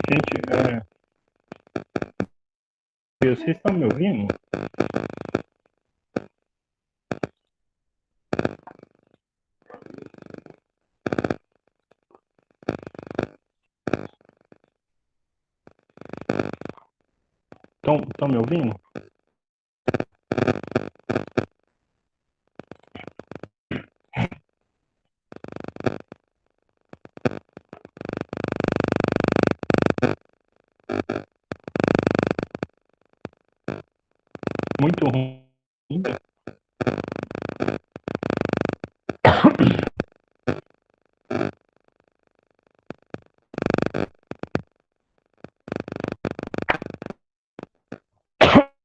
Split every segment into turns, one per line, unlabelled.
Gente, vocês estão me ouvindo? Estão me ouvindo? Muito ruim.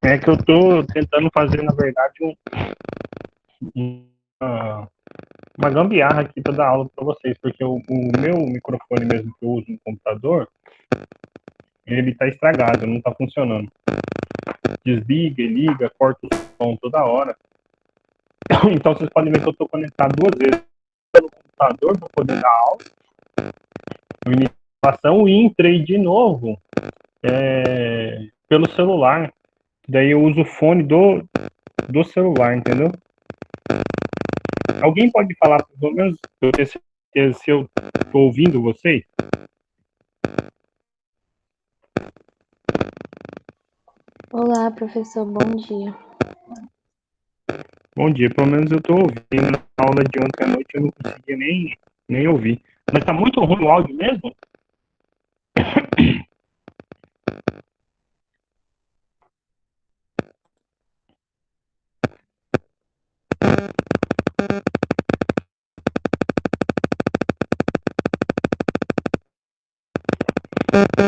É que eu tô tentando fazer, na verdade, uma, uma gambiarra aqui para dar aula para vocês, porque o meu microfone mesmo que eu uso no computador, ele tá estragado, não tá funcionando. Desliga e liga, corta o som toda hora. Então vocês podem ver que eu tô conectado duas vezes pelo computador para poder dar aula, no início da gravação, e entrei de novo pelo celular. Daí eu uso o fone do celular, entendeu? Alguém pode falar, pelo menos, eu ter certeza se eu tô ouvindo vocês?
Olá, professor, bom dia.
Bom dia, pelo menos eu tô ouvindo. A aula de ontem à noite eu não conseguia nem ouvir. Mas tá muito ruim o áudio mesmo?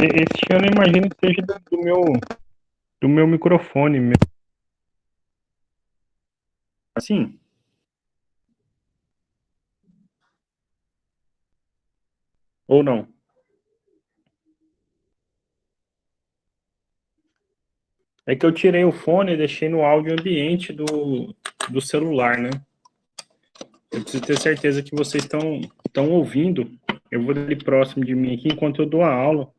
Esse ano eu imagino que seja do meu microfone mesmo. Assim? Ou não? É que eu tirei o fone e deixei no áudio ambiente do celular, né? Eu preciso ter certeza que vocês estão ouvindo. Eu vou ali próximo de mim aqui enquanto eu dou a aula.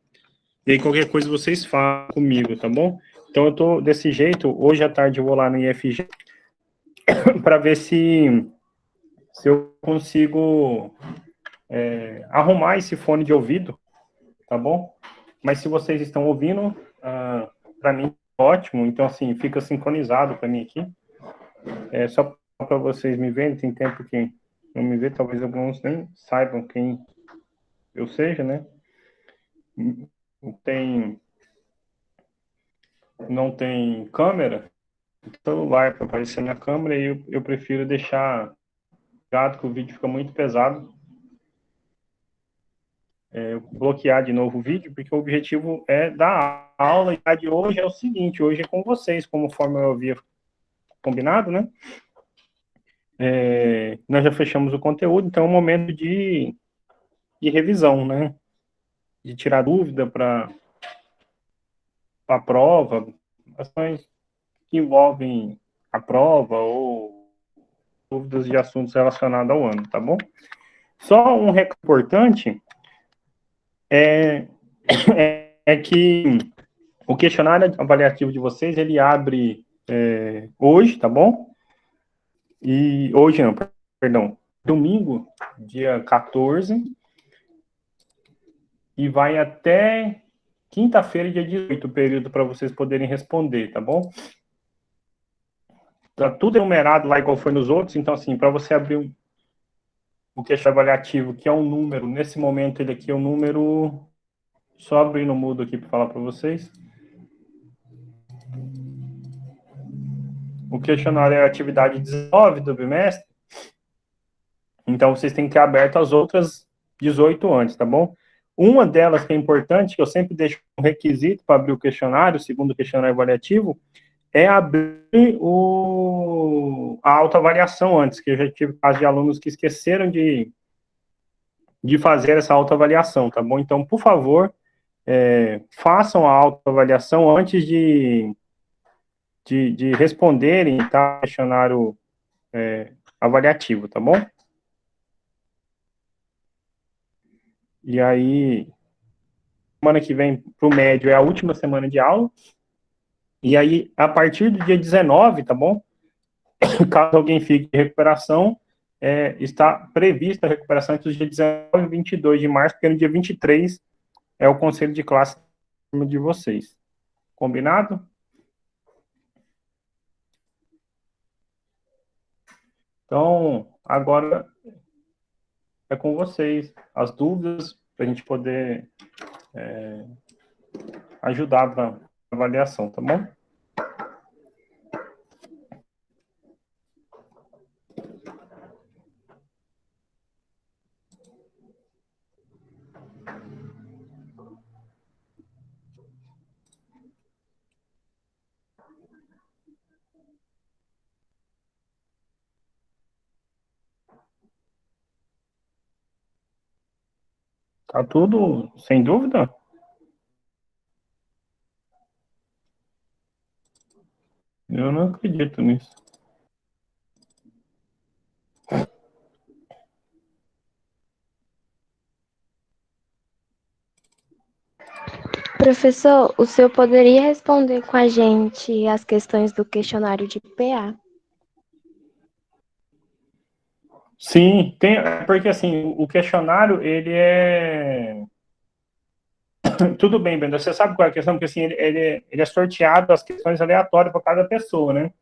E aí qualquer coisa vocês falam comigo, tá bom? Então eu tô desse jeito. Hoje à tarde eu vou lá no IFG para ver se eu consigo arrumar esse fone de ouvido, tá bom? Mas se vocês estão ouvindo, para mim ótimo. Então assim fica sincronizado para mim aqui. É só para vocês me verem. Tem tempo que não me vê, talvez alguns nem saibam quem eu seja, né? Tem, não tem câmera, celular para aparecer na câmera, e eu prefiro deixar ligado, que o vídeo fica muito pesado. Bloquear de novo o vídeo, porque o objetivo é dar aula, e a de hoje é o seguinte: hoje é com vocês, conforme eu havia combinado, né? Nós já fechamos o conteúdo, então é um momento de revisão, né? De tirar dúvida para a prova, ações que envolvem a prova ou dúvidas de assuntos relacionados ao ano, tá bom? Só um recado importante é, é que o questionário avaliativo de vocês, ele abre hoje, tá bom? E hoje não, perdão, domingo, dia 14, e vai até quinta-feira, dia 18, o período para vocês poderem responder, tá bom? Tá tudo enumerado lá igual foi nos outros, então assim, para você abrir o questionário avaliativo, que é um número, nesse momento ele aqui é um número, só abrir no mudo aqui para falar para vocês. O questionário é a atividade 19 do bimestre, então vocês têm que ter aberto as outras 18 antes, tá bom? Uma delas que é importante, que eu sempre deixo um requisito para abrir o questionário, segundo o questionário avaliativo, é abrir a autoavaliação antes, que eu já tive casos de alunos que esqueceram de fazer essa autoavaliação, tá bom? Então, por favor, façam a autoavaliação antes de responderem, tá? Questionário avaliativo, tá bom? E aí, semana que vem para o médio é a última semana de aula. E aí, a partir do dia 19, tá bom? Caso alguém fique em recuperação, está prevista a recuperação entre os dias 19 e 22 de março, porque no dia 23 é o conselho de classe de vocês. Combinado? Então, agora é com vocês. As dúvidas, para a gente poder ajudar na avaliação, tá bom? Tá tudo sem dúvida? Eu não acredito nisso.
Professor, o senhor poderia responder com a gente as questões do questionário de PA?
Sim, tem, porque assim, o questionário, ele é... Tudo bem, Brenda, você sabe qual é a questão? Porque assim, ele é sorteado as questões aleatórias para cada pessoa, né?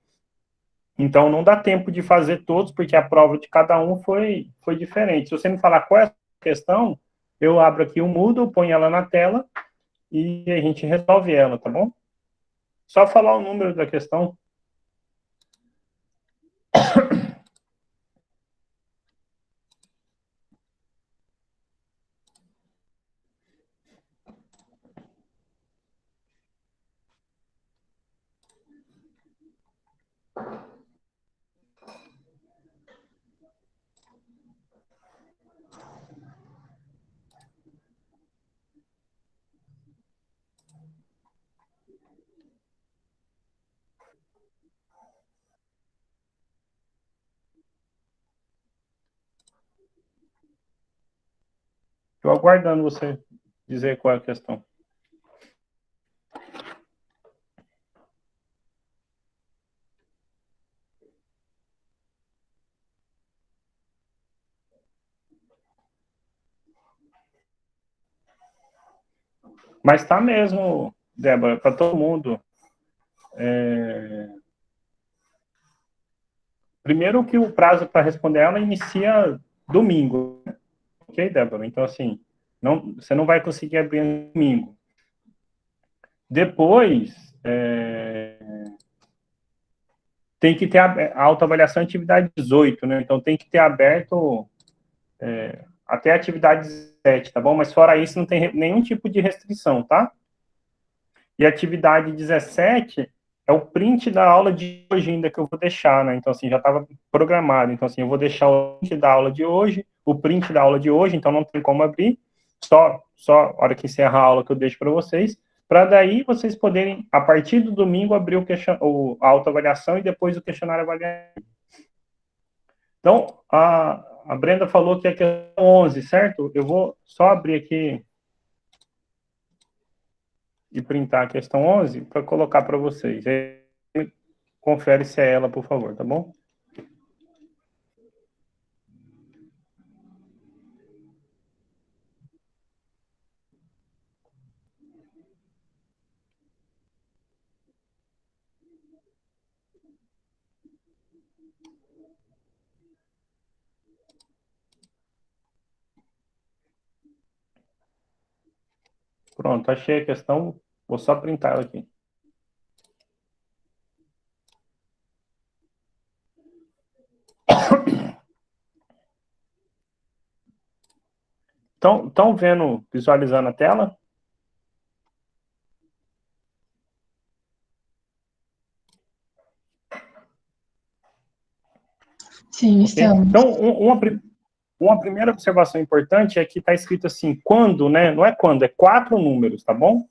Então, não dá tempo de fazer todos, porque a prova de cada um foi diferente. Se você me falar qual é a questão, eu abro aqui o Moodle, ponho ela na tela e a gente resolve ela, tá bom? Só falar o número da questão. Estou aguardando você dizer qual é a questão. Mas tá mesmo, Débora, para todo mundo. Primeiro que o prazo para responder ela inicia domingo, ok, Débora? Então, assim, você não vai conseguir abrir no domingo. Depois, tem que ter a autoavaliação atividade 18, né? Então, tem que ter aberto até a atividade 17, tá bom? Mas fora isso, não tem nenhum tipo de restrição, tá? E a atividade 17 é o print da aula de hoje ainda que eu vou deixar, né? Então, assim, já estava programado. Então, assim, eu vou deixar o print da aula de hoje, o print da aula de hoje, então não tem como abrir. Só a hora que encerrar a aula que eu deixo para vocês, para daí vocês poderem, a partir do domingo, abrir a autoavaliação e depois o questionário avaliativo. Então, a Brenda falou que é a questão 11, certo? Eu vou só abrir aqui e printar a questão 11 para colocar para vocês. Confere se é ela, por favor, tá bom? Pronto, achei a questão. Vou só printar ela aqui. Estão vendo, visualizando a tela?
Sim, estamos.
Então, uma primeira observação importante é que está escrito assim, quando, né? Não é quando, é 4 números, tá bom?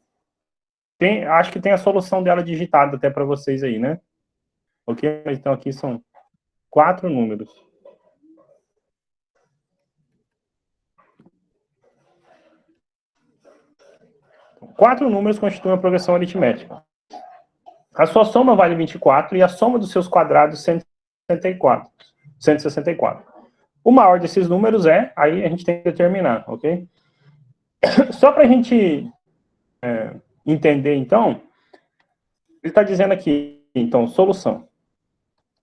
Acho que tem a solução dela digitada até para vocês aí, né? Ok? Então, aqui são 4 números. 4 números constituem uma progressão aritmética. A sua soma vale 24 e a soma dos seus quadrados 164. O maior desses números aí a gente tem que determinar, ok? Só para a gente entender, então, ele está dizendo aqui, então, solução.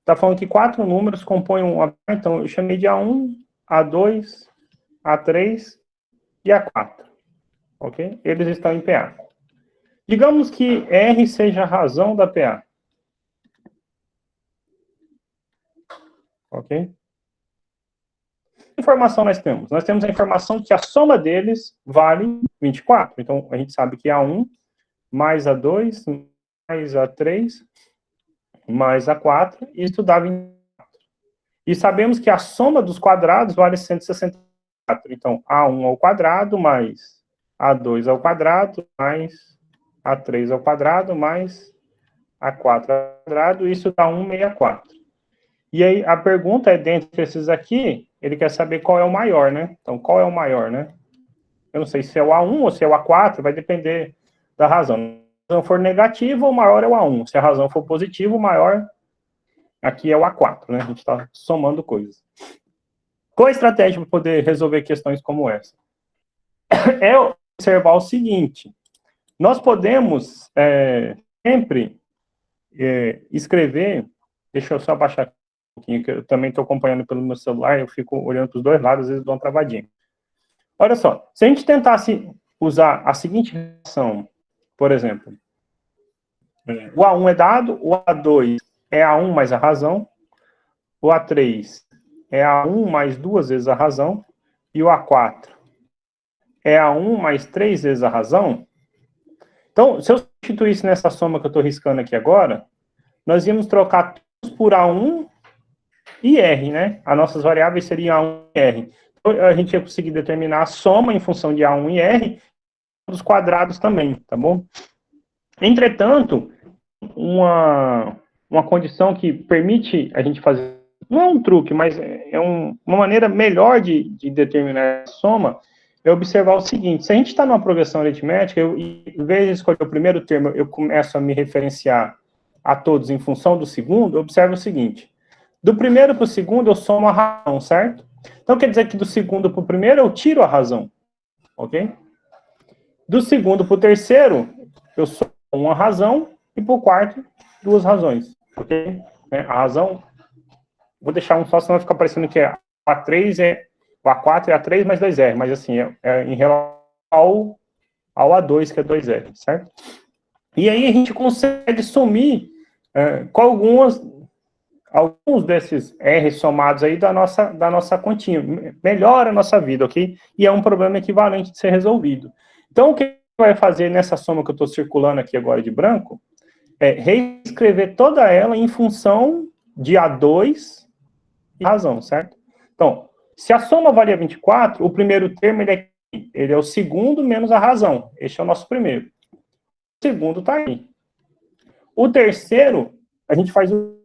Está falando que 4 números compõem então eu chamei de A1, A2, A3 e A4, ok? Eles estão em PA. Digamos que R seja a razão da PA. Ok? Que informação nós temos? Nós temos a informação que a soma deles vale 24. Então, a gente sabe que A1 mais A2 mais A3 mais A4, isso dá 24. E sabemos que a soma dos quadrados vale 164. Então, A1 ao quadrado mais A2 ao quadrado mais A3 ao quadrado mais A4 ao quadrado, isso dá 164. E aí, a pergunta é, dentre esses aqui, ele quer saber qual é o maior, né? Então, qual é o maior, né? Eu não sei se é o A1 ou se é o A4, vai depender da razão. Se a razão for negativa, o maior é o A1. Se a razão for positiva, o maior aqui é o A4, né? A gente está somando coisas. Qual a estratégia para poder resolver questões como essa? É observar o seguinte: nós podemos sempre escrever. Deixa eu só abaixar um pouquinho, que eu também estou acompanhando pelo meu celular, eu fico olhando para os dois lados, às vezes dou uma travadinha. Olha só, se a gente tentasse usar a seguinte relação, por exemplo, o A1 é dado, o A2 é A1 mais a razão, o A3 é A1 mais 2 vezes a razão, e o A4 é A1 mais 3 vezes a razão. Então, se eu substituísse nessa soma que eu estou riscando aqui agora, nós íamos trocar todos por A1 e R, né? As nossas variáveis seriam A1 e R. Então, a gente ia conseguir determinar a soma em função de A1 e R dos quadrados também, tá bom? Entretanto, uma condição que permite a gente fazer, não é um truque, mas é uma maneira melhor de determinar a soma, é observar o seguinte: se a gente está numa progressão aritmética, em vez de escolher o primeiro termo, eu começo a me referenciar a todos em função do segundo, observe o seguinte: do primeiro para o segundo, eu somo a razão, certo? Então, quer dizer que do segundo para o primeiro, eu tiro a razão, ok? Do segundo para o terceiro, eu somo uma razão, e para o quarto, 2 razões, ok? A razão, vou deixar um só, senão vai ficar parecendo que o A3 o A4 é A3 mais 2R, mas assim, em relação ao A2, que é 2R, certo? E aí a gente consegue sumir com alguns desses R somados aí da nossa continha. Melhora a nossa vida, ok? E é um problema equivalente de ser resolvido. Então, o que a gente vai fazer nessa soma que eu estou circulando aqui agora de branco é reescrever toda ela em função de A2 e razão, certo? Então, se a soma valia 24, o primeiro termo ele é o segundo menos a razão. Este é o nosso primeiro. O segundo está aí. O terceiro, a gente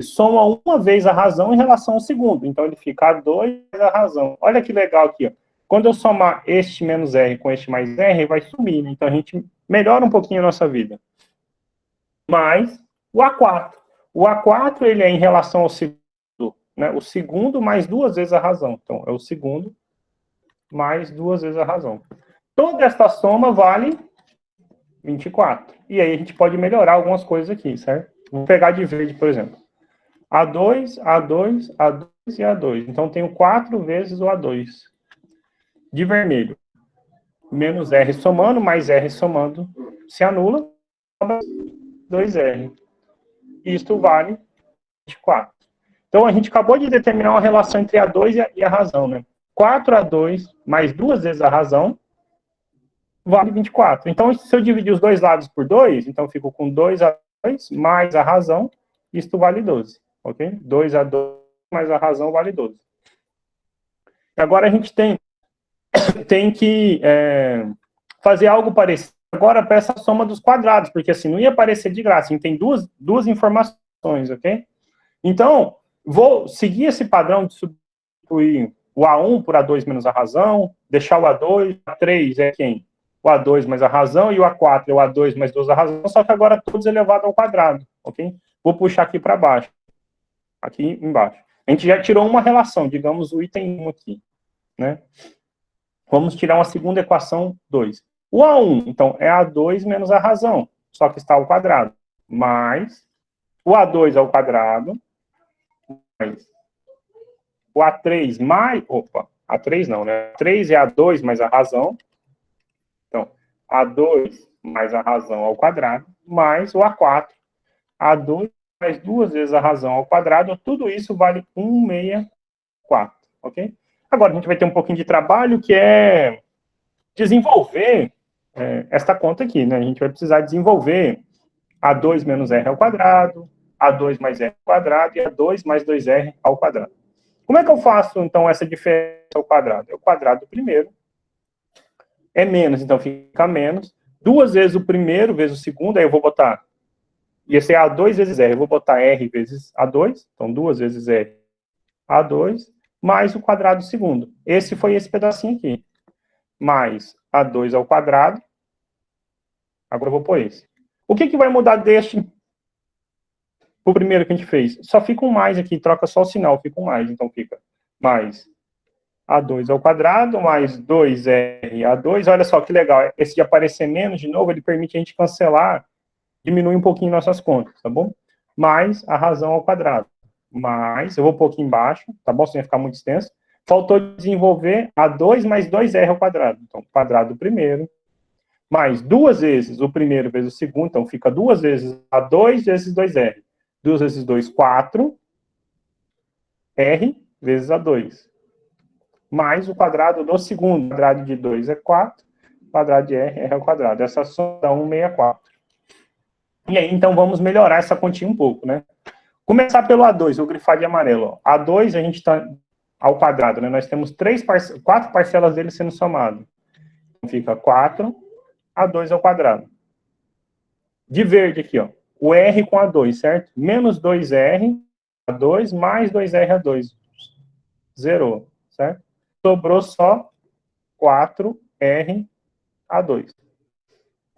soma uma vez a razão em relação ao segundo. Então, ele fica A2 mais a razão. Olha que legal aqui, ó. Quando eu somar este menos R com este mais R, vai sumir, né? Então, a gente melhora um pouquinho a nossa vida. Mais o A4. O A4, ele é em relação ao segundo, né? O segundo mais 2 vezes a razão. Então, é o segundo mais 2 vezes a razão. Toda esta soma vale 24. E aí a gente pode melhorar algumas coisas aqui, certo? Vou pegar de verde, por exemplo. A2, A2, A2 e A2. Então, tenho 4 vezes o A2. De vermelho. Menos R somando, mais R somando. Se anula, 2R. Isto vale 24. Então, a gente acabou de determinar uma relação entre A2 e a razão, né? 4A2 mais 2 vezes a razão vale 24. Então, se eu dividir os dois lados por 2, então eu fico com 2A2 mais a razão, isto vale 12, ok? 2A2 mais a razão vale 12. Agora a gente tem que fazer algo parecido agora para essa soma dos quadrados, porque assim, não ia aparecer de graça, a gente tem duas informações, ok? Então, vou seguir esse padrão de substituir o A1 por A2 menos a razão, deixar o A2, A3 é quem? o A2 mais a razão, e o A4 é o A2 mais 2 a razão, só que agora todos elevado ao quadrado, ok? Vou puxar aqui para baixo, aqui embaixo. A gente já tirou uma relação, digamos o item 1 aqui, né? Vamos tirar uma segunda equação 2. O A1, então, é A2 menos a razão, só que está ao quadrado, mais o A2 ao quadrado, mais o A3 mais... Opa, A3 não, né? A3 é A2 mais a razão. Então, A2 mais a razão ao quadrado, mais o A4. A2 mais 2 vezes a razão ao quadrado, tudo isso vale 164, ok? Agora, a gente vai ter um pouquinho de trabalho, que é desenvolver esta conta aqui, né? A gente vai precisar desenvolver A2 menos R ao quadrado, A2 mais R ao quadrado e A2 mais 2R ao quadrado. Como é que eu faço, então, essa diferença ao quadrado? É o quadrado do primeiro, é menos, então fica menos. 2 vezes o primeiro vezes o segundo, aí eu vou botar, ia ser A2 vezes R, eu vou botar R vezes A2, então 2 vezes R, A2, mais o quadrado do segundo. Esse foi esse pedacinho aqui. Mais A2 ao quadrado, agora eu vou pôr esse. O que vai mudar deste o primeiro que a gente fez? Só fica um mais aqui, troca só o sinal, fica um mais, então fica mais A2 ao quadrado, mais 2R A2, olha só que legal, esse de aparecer menos, de novo, ele permite a gente cancelar, diminui um pouquinho nossas contas, tá bom? Mais a razão ao quadrado, mais, eu vou pôr aqui embaixo, tá bom? Sem ficar muito extenso, faltou desenvolver A2 mais 2R ao quadrado, então, quadrado do primeiro, mais 2 vezes o primeiro vezes o segundo, então fica 2 vezes A2 vezes 2R, 2 vezes 2, 4, R vezes A2, mais o quadrado do segundo. O quadrado de 2 é 4, o quadrado de R é ao quadrado. Essa soma dá 164. E aí, então, vamos melhorar essa continha um pouco, né? Começar pelo A2, vou grifar de amarelo. Ó. A2, a gente está ao quadrado, né? Nós temos 4 parcelas dele sendo somado. Então, fica 4, A2 ao quadrado. De verde aqui, ó. O R com A2, certo? Menos 2R, A2, mais 2R, A2. Zerou, certo? Sobrou só 4R A2.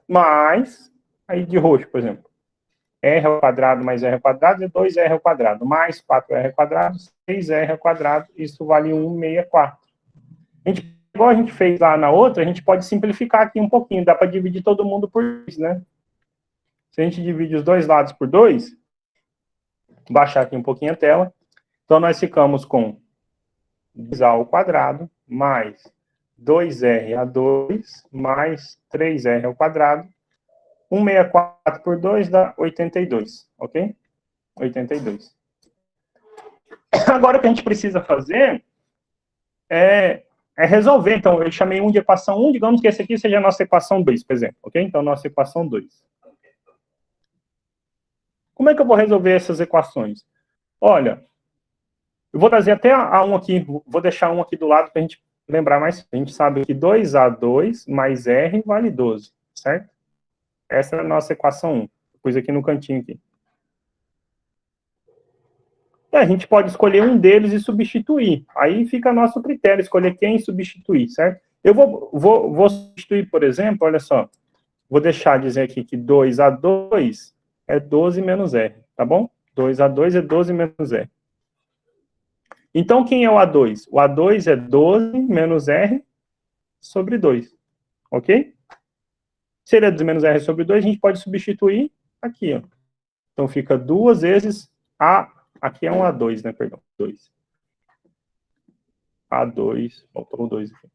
Mais, aí de roxo, por exemplo, R ao quadrado mais R ao quadrado é 2R ao quadrado, mais 4R ao quadrado, 6R ao quadrado, isso vale 164. Igual a gente fez lá na outra, a gente pode simplificar aqui um pouquinho, dá para dividir todo mundo por 2, né? Se a gente divide os dois lados por 2, baixar aqui um pouquinho a tela, então nós ficamos com 2A ao quadrado, mais 2R a 2, mais 3R ao quadrado, 164 por 2 dá 82, ok? 82. Agora o que a gente precisa fazer é resolver, então eu chamei um de equação 1, digamos que esse aqui seja a nossa equação 2, por exemplo, ok? Então, nossa equação 2. Como é que eu vou resolver essas equações? Olha, eu vou trazer até a 1 aqui, vou deixar 1 aqui do lado para a gente lembrar mais. A gente sabe que 2A2 mais R vale 12, certo? Essa é a nossa equação 1. Pus aqui no cantinho aqui. E a gente pode escolher um deles e substituir. Aí fica a nosso critério, escolher quem substituir, certo? Eu vou substituir, por exemplo, olha só. Vou deixar dizer aqui que 2A2 é 12 menos R, tá bom? 2A2 é 12 menos R. Então, quem é o A2? O A2 é 12 menos R sobre 2, ok? Se ele é 12 menos R sobre 2, a gente pode substituir aqui, ó. Então, fica 2 vezes A... Aqui é um A2, né? Perdão, 2. A2, faltou o 2 aqui.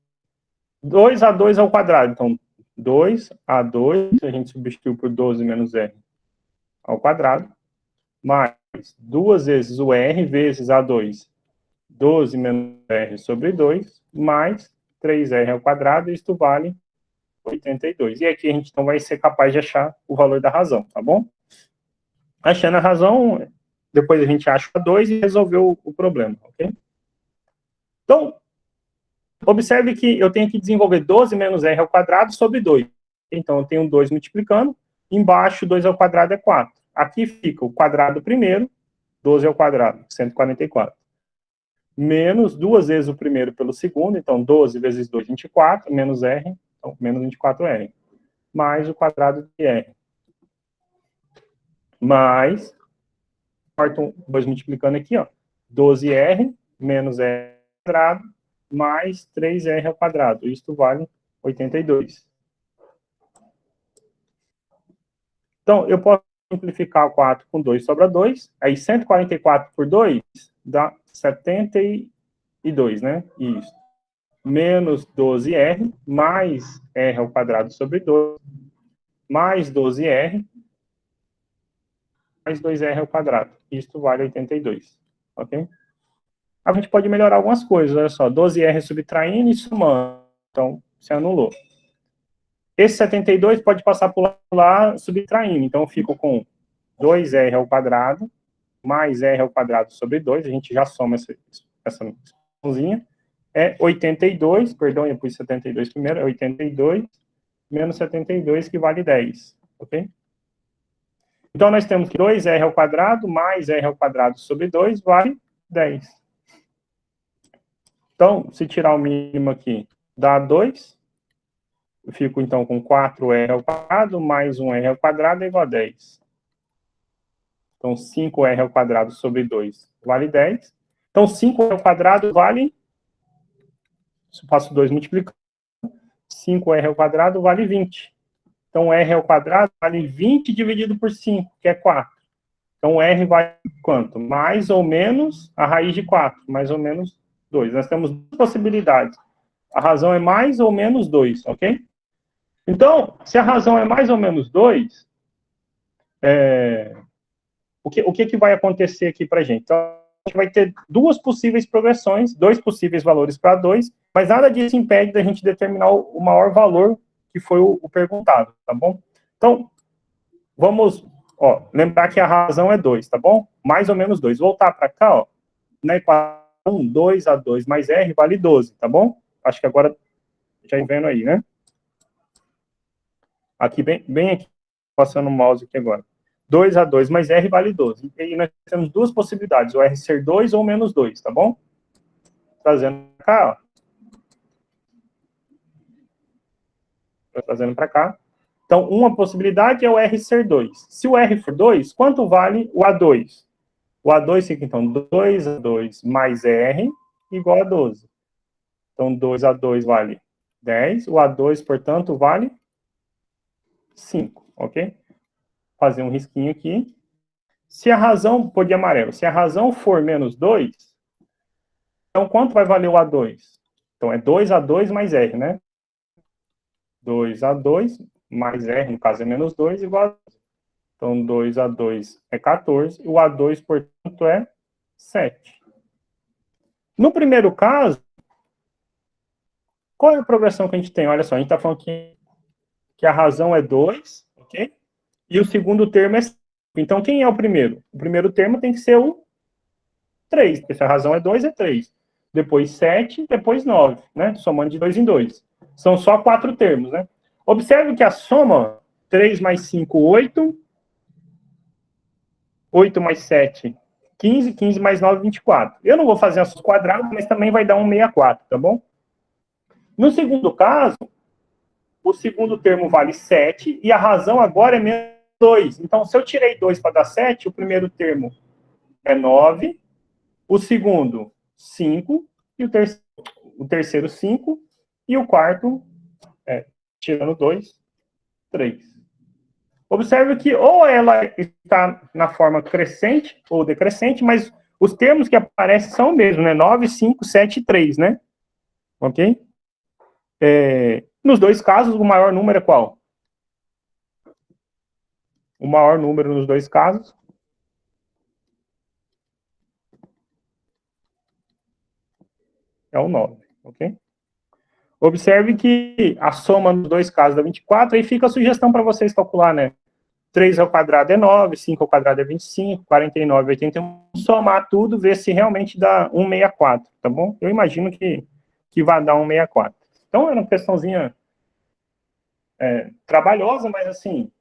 2A2 ao quadrado. Então, 2A2, a gente substituiu por 12 menos R ao quadrado, mais 2 vezes o R vezes A2, 12 menos R sobre 2, mais 3R ao quadrado, isto vale 82. E aqui a gente então vai ser capaz de achar o valor da razão, tá bom? Achando a razão, depois a gente acha a 2 e resolveu o problema, ok? Então, observe que eu tenho que desenvolver 12 menos R ao quadrado sobre 2. Então, eu tenho 2 multiplicando, embaixo 2 ao quadrado é 4. Aqui fica o quadrado primeiro, 12 ao quadrado, 144. Menos 2 vezes o primeiro pelo segundo, então 12 vezes 2, 24, menos R, Então, menos 24R. Mais o quadrado de R. Mais, corto 2 multiplicando aqui, ó. 12R menos R ao quadrado, mais 3R ao quadrado. Isto vale 82. Então, eu posso simplificar o 4 com 2, sobra 2. Aí, 144 por 2 dá 72, né? Isso. Menos 12R, mais R ao quadrado sobre 2, mais 12R, mais 2R ao quadrado. Isto vale 82, ok? A gente pode melhorar algumas coisas, olha só. 12R subtraindo e somando. Então, se anulou. Esse 72 pode passar por lá subtraindo. Então, eu fico com 2R ao quadrado, mais R ao quadrado sobre 2. A gente já soma essa expansãozinha. É 82, perdão, eu pus 72 primeiro, é 82, menos 72, que vale 10, ok? Então, nós temos que 2R ao quadrado, mais R ao quadrado sobre 2, vale 10. Então, se tirar o mínimo aqui, dá 2. Eu fico, então, com 4R ao quadrado, mais 1R ao quadrado é igual a 10. Então, 5R ao quadrado sobre 2 vale 10. Então, 5R ao quadrado vale... Se eu faço 2 multiplicando, 5R ao quadrado vale 20. Então, R ao quadrado vale 20 dividido por 5, que é 4. Então, R vale quanto? Mais ou menos a raiz de 4, mais ou menos 2. Nós temos duas possibilidades. A razão é mais ou menos 2, ok? Então, se a razão é mais ou menos 2, o que vai acontecer aqui para a gente? Então, a gente vai ter duas possíveis progressões, dois possíveis valores para 2, mas nada disso impede da gente determinar o maior valor que foi o perguntado, tá bom? Então, vamos, lembrar que a razão é 2, tá bom? Mais ou menos 2. Voltar para cá, ó, na equação 2 a 2 mais R vale 12, tá bom? Acho que agora já vendo aí, né? Aqui, bem aqui, passando o mouse aqui agora. 2 a 2 mais R vale 12. E aí nós temos duas possibilidades, o R ser 2 ou menos 2, tá bom? Trazendo para cá, ó. Trazendo para cá. Então, uma possibilidade é o R ser 2. Se o R for 2, quanto vale o A2? O A2 fica, então, 2 a 2 mais R igual a 12. Então, 2 a 2 vale 10. O A2, portanto, vale 5, ok? Fazer um risquinho aqui. Se a razão, pôr de amarelo, se a razão for menos 2, então quanto vai valer o A2? Então, é 2 a 2 mais R, né? 2 a 2 mais R, no caso é menos 2, igual a 12. Então, 2 a 2 é 14, e o A2, portanto, é 7. No primeiro caso, qual é a progressão que a gente tem? Olha só, a gente está falando que a razão é 2, ok? E o segundo termo é 5. Então, quem é o primeiro? O primeiro termo tem que ser o 3, porque se a razão é 2, é 3. Depois 7, depois 9, né? Somando de 2 em 2. São só 4 termos, né? Observe que a soma, 3 mais 5, 8. 8 mais 7, 15. 15 mais 9, 24. Eu não vou fazer as quadradas, mas também vai dar um 64, tá bom? No segundo caso, o segundo termo vale 7, e a razão agora é menos 2. Então, se eu tirei 2 para dar 7, o primeiro termo é 9, o segundo, 5, e o terceiro 5, e o quarto, tirando 2, 3. Observe que ou ela está na forma crescente ou decrescente, mas os termos que aparecem são o mesmo, né? 9, 5, 7 e 3, né? Ok? Nos dois casos, o maior número é qual? O maior número nos dois casos é o 9, ok? Observe que a soma nos dois casos dá 24, aí fica a sugestão para vocês calcular, né? 3 ao quadrado é 9, 5 ao quadrado é 25, 49, 81. Somar tudo, ver se realmente dá 164, tá bom? Eu imagino que vai dar 164. Então, é uma questãozinha trabalhosa, mas assim,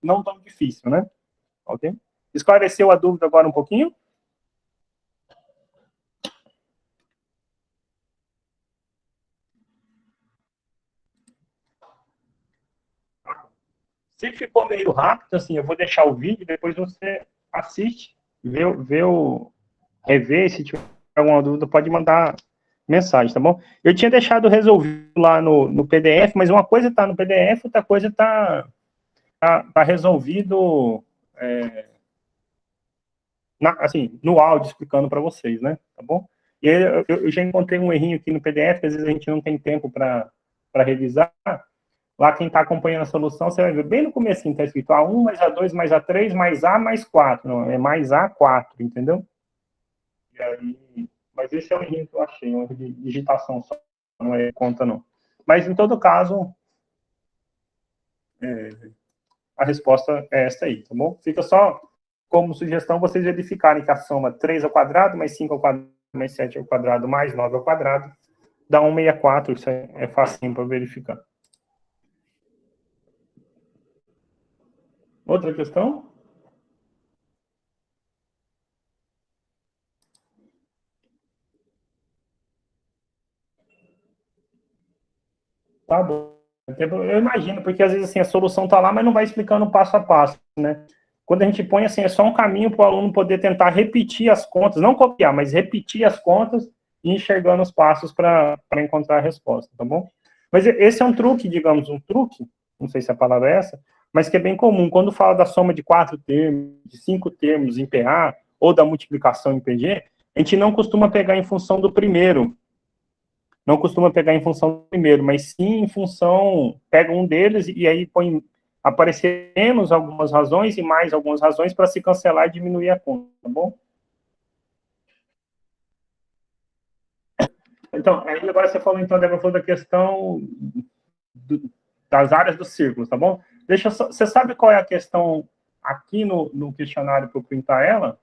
não tão difícil, né? Ok? Esclareceu a dúvida agora um pouquinho? Se ficou meio rápido, assim, eu vou deixar o vídeo, depois você assiste, rever, se tiver alguma dúvida, pode mandar mensagem, tá bom? Eu tinha deixado resolvido lá no PDF, mas uma coisa está no PDF, outra coisa está resolvido assim, no áudio, explicando para vocês, né? Tá bom? E aí, eu já encontrei um errinho aqui no PDF, que às vezes a gente não tem tempo para revisar. Lá quem está acompanhando a solução, você vai ver bem no começo, está escrito A1 mais A2 mais A3 mais A mais 4. Não, é mais A4, entendeu? E aí, mas esse é o erro que eu achei, uma digitação só, não é conta não. Mas, em todo caso, a resposta é essa aí, tá bom? Fica só como sugestão vocês verificarem que a soma 3 ao quadrado, mais 5 ao quadrado, mais 7 ao quadrado, mais 9 ao quadrado, dá 164, isso é facinho para verificar. Outra questão? Tá bom. Eu imagino, porque às vezes assim, a solução está lá, mas não vai explicando passo a passo, né? Quando a gente põe assim, é só um caminho para o aluno poder tentar repetir as contas, não copiar, mas repetir as contas e enxergando os passos para encontrar a resposta, tá bom? Mas esse é um truque, digamos, não sei se a palavra é essa, mas que é bem comum. Quando fala da soma de 4 termos, de 5 termos em PA, ou da multiplicação em PG, a gente não costuma pegar em função do primeiro, não costuma pegar em função do primeiro, mas sim em função, pega um deles e aí põe aparecer menos algumas razões e mais algumas razões para se cancelar e diminuir a conta, tá bom? Então, aí agora você falou, então, Débora, falou da questão das áreas dos círculos, tá bom? Você sabe qual é a questão aqui no questionário para eu printar ela?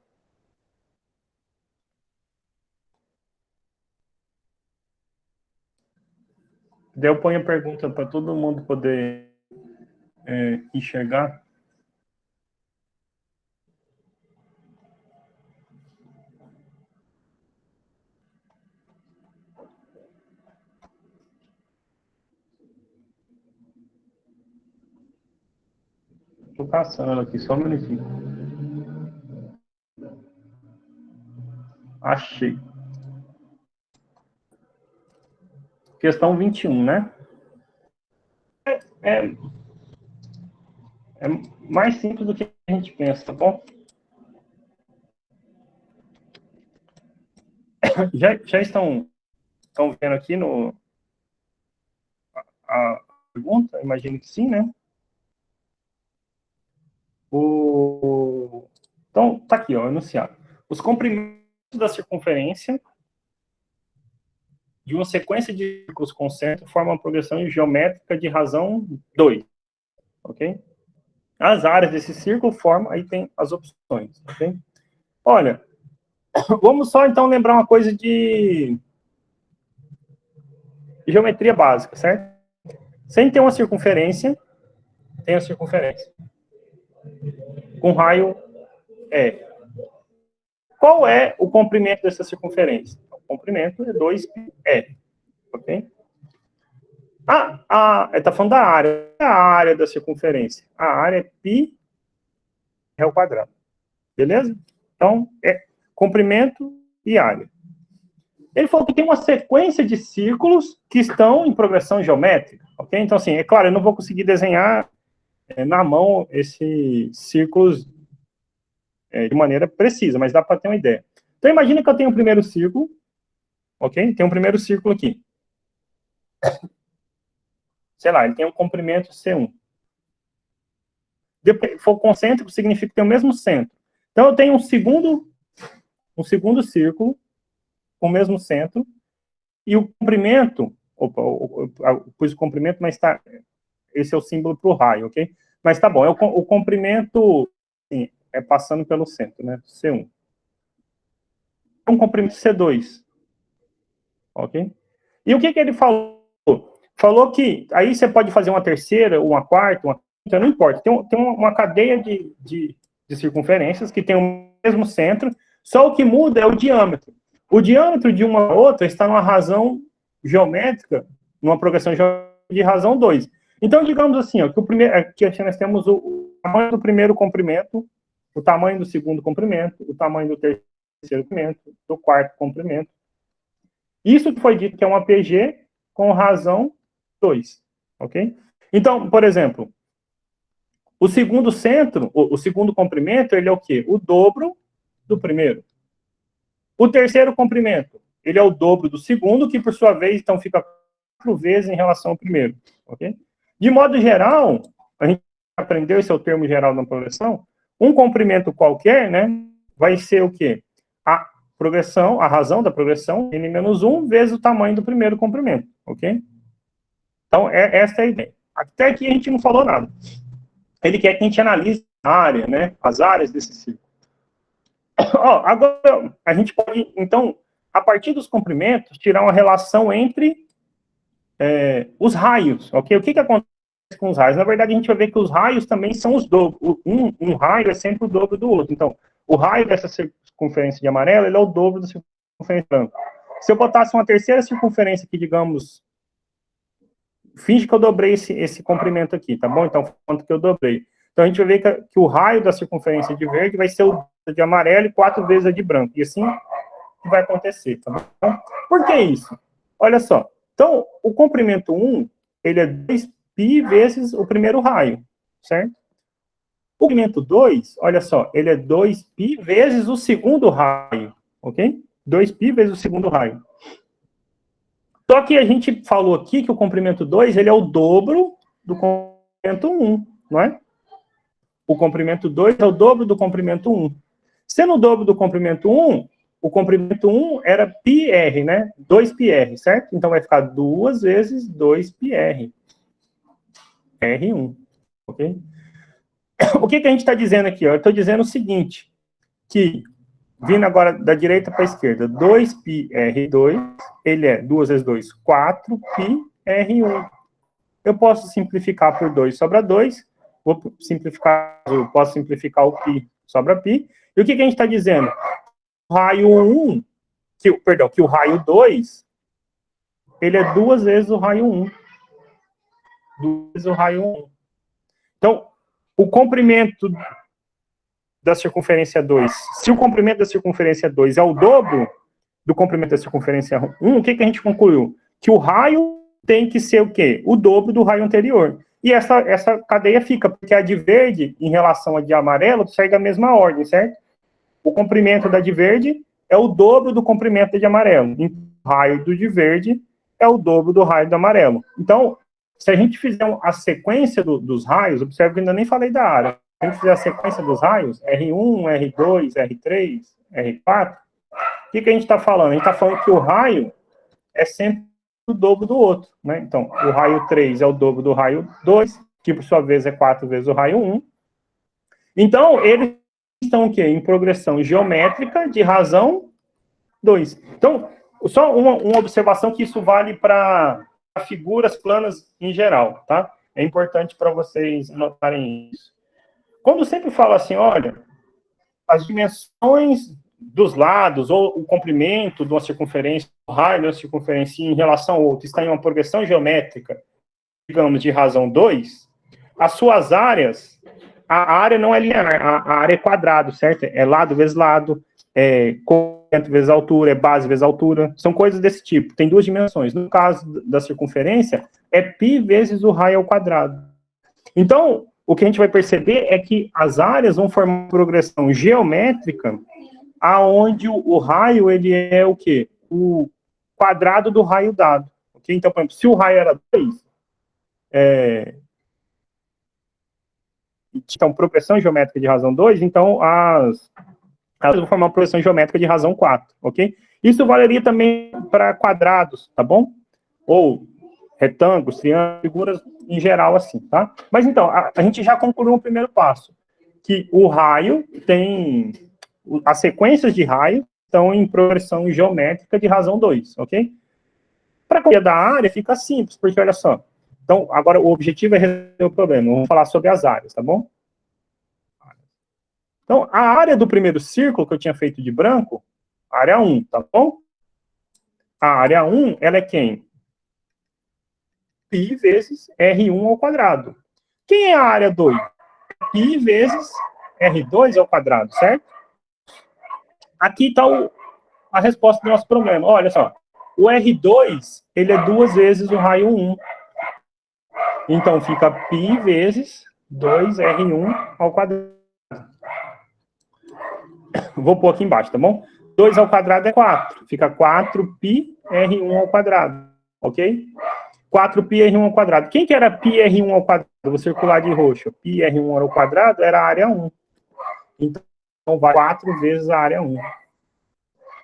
Daí eu ponho a pergunta para todo mundo poder enxergar. Estou caçando aqui, só um minutinho. Achei. Questão 21, né? É mais simples do que a gente pensa, tá bom? Já estão vendo aqui a pergunta? Imagino que sim, né? Então, tá aqui, ó, enunciado. Os comprimentos da circunferência de uma sequência de círculos concêntricos formam uma progressão geométrica de razão 2, ok? As áreas desse círculo formam, aí tem as opções, ok? Olha, vamos só então lembrar uma coisa de geometria básica, certo? Sem ter uma circunferência, tem a circunferência. Com raio E. Qual é o comprimento dessa circunferência? O comprimento é 2πe, ok? Está falando da área. A área da circunferência. A área é π ao quadrado. Beleza? Então, é comprimento e área. Ele falou que tem uma sequência de círculos que estão em progressão geométrica, ok? Então, assim, é claro, eu não vou conseguir desenhar na mão esses círculos de maneira precisa, mas dá para ter uma ideia. Então, imagina que eu tenho o primeiro círculo, ok? Tem um primeiro círculo aqui. Sei lá, ele tem um comprimento C1. Depois, for concêntrico, significa que tem o mesmo centro. Então, eu tenho um segundo círculo com o mesmo centro, e o comprimento, eu pus o comprimento, mas tá, esse é o símbolo para o raio, ok? Mas tá bom, o comprimento sim, é passando pelo centro, né? C1. Um comprimento C2, ok? E o que ele falou? Falou que aí você pode fazer uma terceira, uma quarta, uma quinta, não importa. Tem uma cadeia de circunferências que tem o mesmo centro, só o que muda é o diâmetro. O diâmetro de uma a outra está numa razão geométrica, numa progressão geométrica de razão 2. Então, digamos assim, ó, que aqui nós temos o tamanho do primeiro comprimento, o tamanho do segundo comprimento, o tamanho do terceiro comprimento, do quarto comprimento. Isso foi dito que é uma PG com razão 2, ok? Então, por exemplo, o segundo centro, o segundo comprimento, ele é o quê? O dobro do primeiro. O terceiro comprimento, ele é o dobro do segundo, que por sua vez, então, fica 4 vezes em relação ao primeiro, ok? De modo geral, a gente aprendeu, esse é o termo geral da progressão, um comprimento qualquer, né, vai ser o quê? A progressão, a razão da progressão, n menos 1, vezes o tamanho do primeiro comprimento, ok? Então, essa é a ideia. Até aqui a gente não falou nada. Ele quer que a gente analise a área, né, as áreas desse círculo. Agora, a gente pode, então, a partir dos comprimentos, tirar uma relação entre os raios, ok? O que acontece com os raios? Na verdade, a gente vai ver que os raios também são os dobros. Um raio é sempre o dobro do outro. Então, o raio dessa circunferência de amarelo, ele é o dobro da circunferência branca. Se eu botasse uma terceira circunferência aqui, digamos, finge que eu dobrei esse comprimento aqui, tá bom? Então, quanto que eu dobrei? Então, a gente vai ver que o raio da circunferência de verde vai ser o de amarelo e 4 vezes a de branco. E assim vai acontecer, tá bom? Por que isso? Olha só. Então, o comprimento 1, ele é 2π vezes o primeiro raio, certo? O comprimento 2, olha só, ele é 2π vezes o segundo raio, ok? 2π vezes o segundo raio. Só que a gente falou aqui que o comprimento 2, ele é o dobro do comprimento 1, não é? O comprimento 2 é o dobro do comprimento 1. Sendo o dobro do comprimento 1, o comprimento 1 era πr, né? 2πr, certo? Então vai ficar 2 vezes 2πr. R1, ok? O que a gente está dizendo aqui? Eu estou dizendo o seguinte, que, vindo agora da direita para a esquerda, 2πr2, ele é 2 vezes 2, 4πr1. Eu posso simplificar por 2, sobra 2. Vou simplificar, eu posso simplificar o π, sobra π. E o que a gente está dizendo? O raio 1, que o raio 2, ele é 2 vezes o raio 1. 2 vezes o raio 1. Então, o comprimento da circunferência 2, se o comprimento da circunferência 2 é o dobro do comprimento da circunferência 1, o que a gente concluiu? Que o raio tem que ser o quê? O dobro do raio anterior. E essa cadeia fica, porque a de verde, em relação à de amarelo, segue a mesma ordem, certo? O comprimento da de verde é o dobro do comprimento da de amarelo. E o raio do de verde é o dobro do raio do amarelo. Então, se a gente fizer a sequência dos raios, observe que eu ainda nem falei da área. Se a gente fizer a sequência dos raios, R1, R2, R3, R4, o que a gente está falando? A gente está falando que o raio é sempre o dobro do outro, né? Então, o raio 3 é o dobro do raio 2, que por sua vez é 4 vezes o raio 1. Então, eles estão o quê? Em progressão geométrica de razão 2. Então, só uma observação que isso vale para figuras planas em geral, tá? É importante para vocês notarem isso. Quando sempre falo assim, olha, as dimensões dos lados, ou o comprimento de uma circunferência, o raio de uma circunferência em relação ao outro, está em uma progressão geométrica, digamos, de razão 2, as suas áreas, a área não é linear, a área é quadrado, certo? É lado vezes lado, é comprimento vezes altura, é base vezes altura, são coisas desse tipo, tem duas dimensões. No caso da circunferência, é π vezes o raio ao quadrado. Então, o que a gente vai perceber é que as áreas vão formar uma progressão geométrica aonde o raio, ele é o quê? O quadrado do raio dado. Okay? Então, por exemplo, se o raio era 2, então, progressão geométrica de razão 2, então elas vão formar uma progressão geométrica de razão 4, ok? Isso valeria também para quadrados, tá bom? Ou retângulos, triângulos, figuras em geral assim, tá? Mas então, a gente já concluiu o primeiro passo, que o raio tem... As sequências de raio estão em progressão geométrica de razão 2, ok? Para a da área fica simples, porque olha só. Então, agora o objetivo é resolver o problema. Vamos falar sobre as áreas, tá bom? Então, a área do primeiro círculo que eu tinha feito de branco, área 1, tá bom? A área 1, ela é quem? π vezes R1 ao quadrado. Quem é a área 2? Π vezes R2 ao quadrado, certo? Aqui está a resposta do nosso problema. Olha só, o R2, ele é 2 vezes o raio 1. Então, fica π vezes 2R1 ao quadrado. Vou pôr aqui embaixo, tá bom? 2 ao quadrado é 4. Fica 4π R1 ao quadrado. Ok? 4π R1 ao quadrado. Quem que era π R1 ao quadrado? Vou circular de roxo. Π R1 ao quadrado era a área 1. Então, vai 4 vezes a área 1.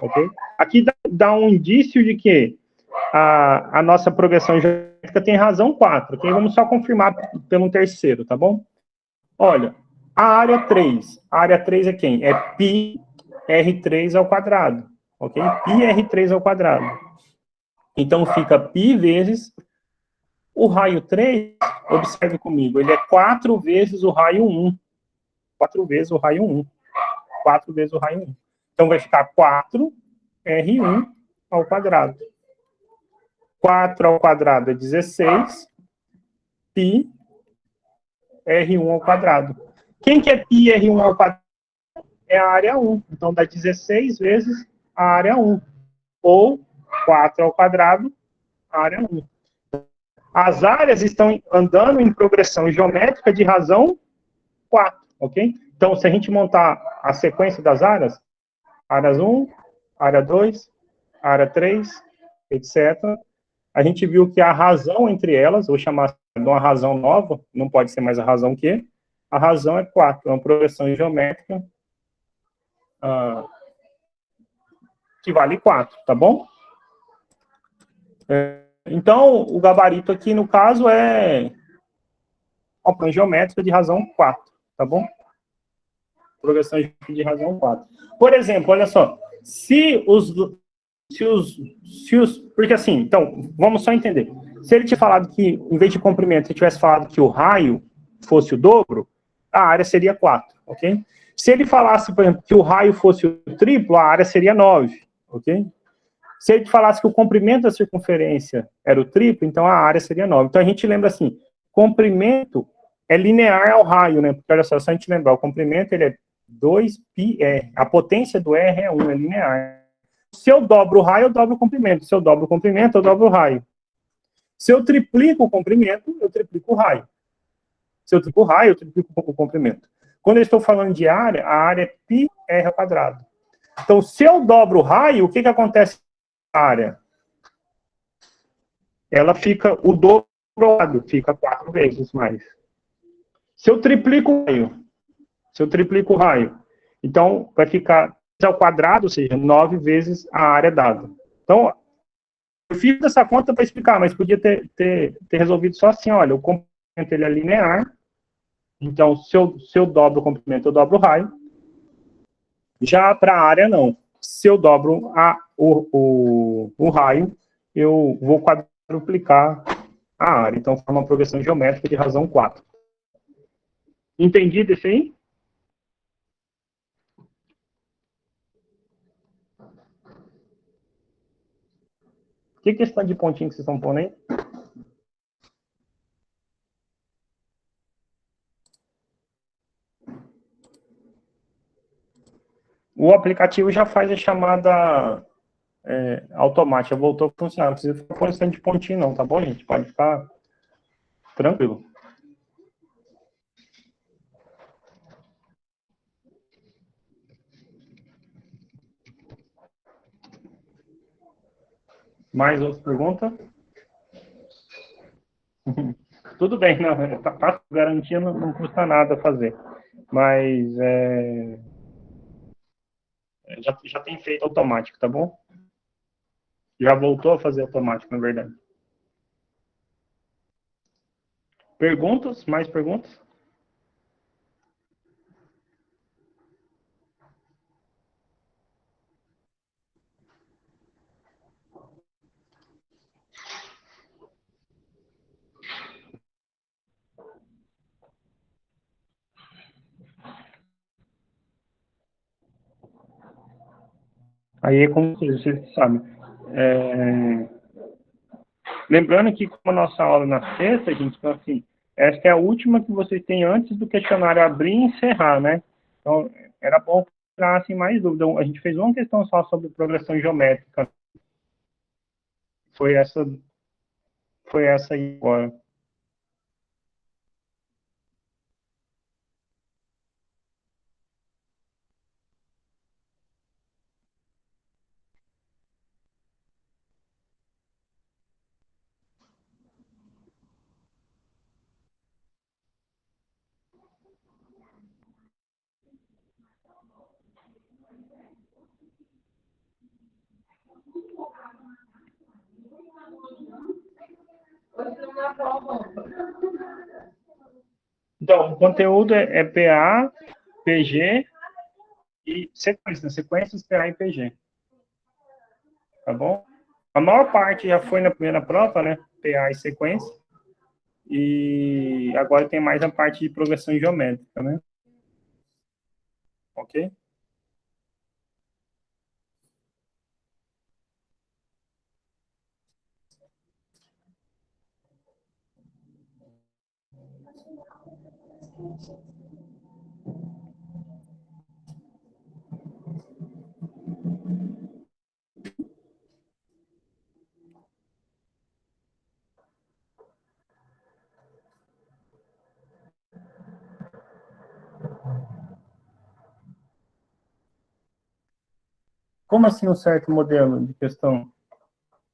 Ok? Aqui dá um indício de que a nossa progressão geométrica tem razão 4. Ok? Vamos só confirmar pelo terceiro, tá bom? Olha, a área 3. A área 3 é quem? É π R3 ao quadrado. Ok? Π R3 ao quadrado. Então, fica π vezes o raio 3, observe comigo, ele é 4 vezes o raio 1. 4 vezes o raio 1. 4 vezes o raio 1. Então, vai ficar 4R1 ao quadrado. 4 ao quadrado é 16. Π R1 ao quadrado. Quem que é π R1 ao quadrado? É a área 1. Então, dá 16 vezes a área 1. Ou 4 ao quadrado, a área 1. As áreas estão andando em progressão geométrica de razão 4, ok? Então, se a gente montar a sequência das áreas 1, área 2, área 3, etc., a gente viu que a razão entre elas, vou chamar de uma razão nova, não pode ser mais a razão Q, a razão é 4, é uma progressão geométrica que vale 4, tá bom? Então, o gabarito aqui, no caso, é uma progressão geométrica de razão 4, tá bom? Progressão de razão 4. Por exemplo, olha só, porque assim, então, vamos só entender. Se ele tinha falado que, em vez de comprimento, ele tivesse falado que o raio fosse o dobro, a área seria 4, ok? Se ele falasse, por exemplo, que o raio fosse o triplo, a área seria 9, ok? Se ele falasse que o comprimento da circunferência era o triplo, então a área seria 9. Então a gente lembra assim, comprimento é linear ao raio, né? Porque olha só, se a gente lembrar, o comprimento ele é 2πr. A potência do R é 1, é linear. Se eu dobro o raio, eu dobro o comprimento. Se eu dobro o comprimento, eu dobro o raio. Se eu triplico o comprimento, eu triplico o raio. Se eu triplico o raio, eu triplico o comprimento. Quando eu estou falando de área, a área é πr ao quadrado. Então, se eu dobro o raio, o que acontece na área? Ela fica o dobro, fica 4 vezes mais. Se eu triplico o raio, então vai ficar ao quadrado, ou seja, 9 vezes a área dada. Então, eu fiz essa conta para explicar, mas podia ter resolvido só assim, olha, o comprimento ele é linear, então se eu dobro o comprimento, eu dobro o raio. Já para a área, não. Se eu dobro o raio, eu vou quadruplicar a área. Então, forma uma progressão geométrica de razão 4. Entendido isso aí? Que questão de pontinho que vocês estão pondo aí? O aplicativo já faz a chamada automática, voltou a funcionar. Não precisa ficar com questão de pontinho não, tá bom, gente? Pode ficar tranquilo. Mais outra pergunta? Tudo bem, não, tá garantia, não custa nada fazer. Mas já tem feito automático, tá bom? Já voltou a fazer automático, na verdade. Perguntas? Mais perguntas? Aí é como vocês sabem. Lembrando que, como a nossa aula na sexta, gente, então, assim, essa é a última que vocês têm antes do questionário abrir e encerrar, né? Então, era bom que tirassem mais dúvida. A gente fez uma questão só sobre progressão geométrica. Foi essa aí agora. Então, o conteúdo é PA, PG e sequência, né? Sequências, PA e PG. Tá bom? A maior parte já foi na primeira prova, né? PA e sequência. E agora tem mais a parte de progressão geométrica, né? Ok? Como assim um certo modelo de questão?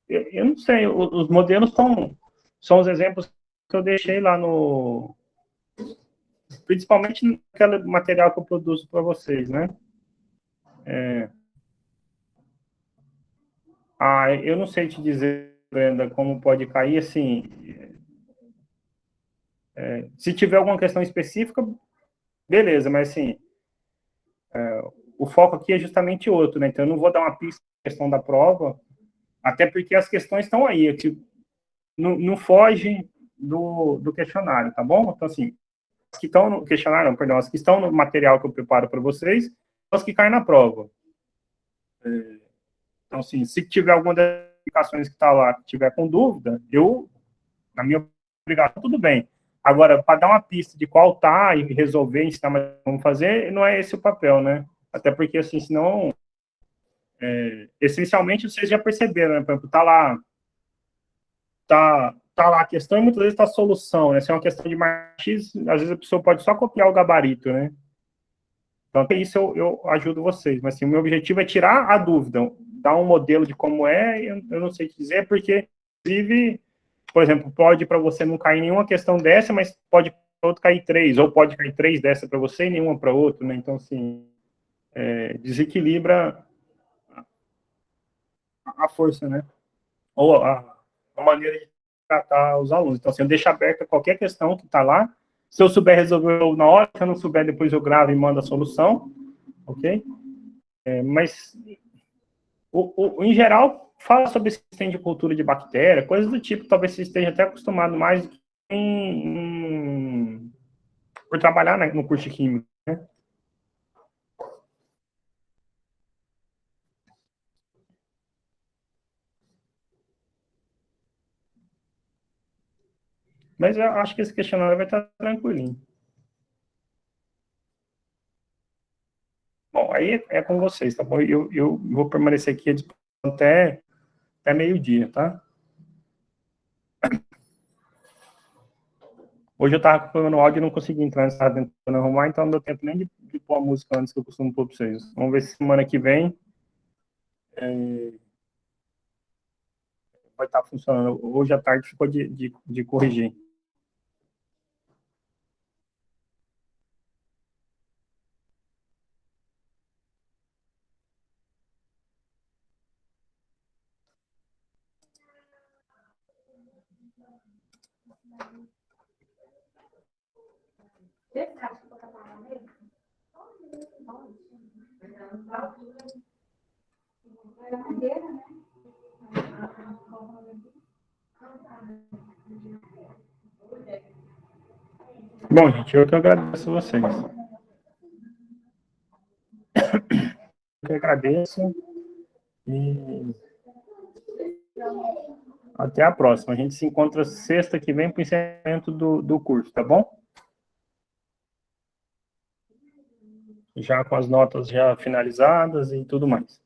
Eu não sei, os modelos são os exemplos que eu deixei lá no. Principalmente naquele material que eu produzo para vocês, né? Eu não sei te dizer, Brenda, como pode cair, assim. Se tiver alguma questão específica, beleza, mas assim, o foco aqui é justamente outro, né? Então eu não vou dar uma pista na questão da prova, até porque as questões estão aí, aqui, não foge do questionário, tá bom? Então, assim, as que estão no questionário, não, perdão, as que estão no material que eu preparo para vocês, as que caem na prova. Então, assim, se tiver alguma das explicações que está lá, que tiver com dúvida, na minha obrigação, tudo bem. Agora, para dar uma pista de qual tá e resolver, ensinar mais como fazer, não é esse o papel, né? Até porque, assim, senão, essencialmente, vocês já perceberam, né? Por exemplo, tá lá a questão e muitas vezes tá a solução, né? Se é uma questão de X, às vezes a pessoa pode só copiar o gabarito, né? Então, é isso eu ajudo vocês. Mas, assim, o meu objetivo é tirar a dúvida, dar um modelo de como é, eu não sei te dizer, porque, inclusive, por exemplo, pode para você não cair nenhuma questão dessa, mas pode para outro cair três, ou pode cair três dessa para você e nenhuma para outro, né? Então, assim, desequilibra a força, né? Ou a maneira de tratar os alunos. Então, assim, eu deixo aberta qualquer questão que está lá. Se eu souber resolver na hora, se eu não souber, depois eu gravo e mando a solução, ok? Mas, em geral, fala sobre sistema de cultura de bactéria, coisas do tipo, talvez você esteja até acostumado mais por trabalhar, né, no curso de química, né? Mas eu acho que esse questionário vai estar tranquilinho. Bom, aí é com vocês, tá bom? Eu vou permanecer aqui até meio-dia, tá? Hoje eu estava com o áudio e não consegui entrar nessa tentando arrumar, então não deu tempo nem de pôr a música antes que eu costumo pôr para vocês. Vamos ver se semana que vem vai estar funcionando. Hoje à tarde ficou de corrigir. Bom, gente, eu que agradeço a vocês. Eu que agradeço e Até a próxima. A gente se encontra sexta que vem para o encerramento do curso, tá bom? Já com as notas já finalizadas e tudo mais.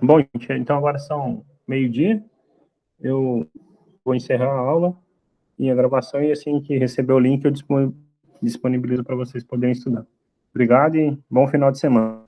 Bom, gente, então agora são meio-dia. Eu vou encerrar a aula e a gravação, e assim que receber o link, eu disponibilizo para vocês poderem estudar. Obrigado e bom final de semana.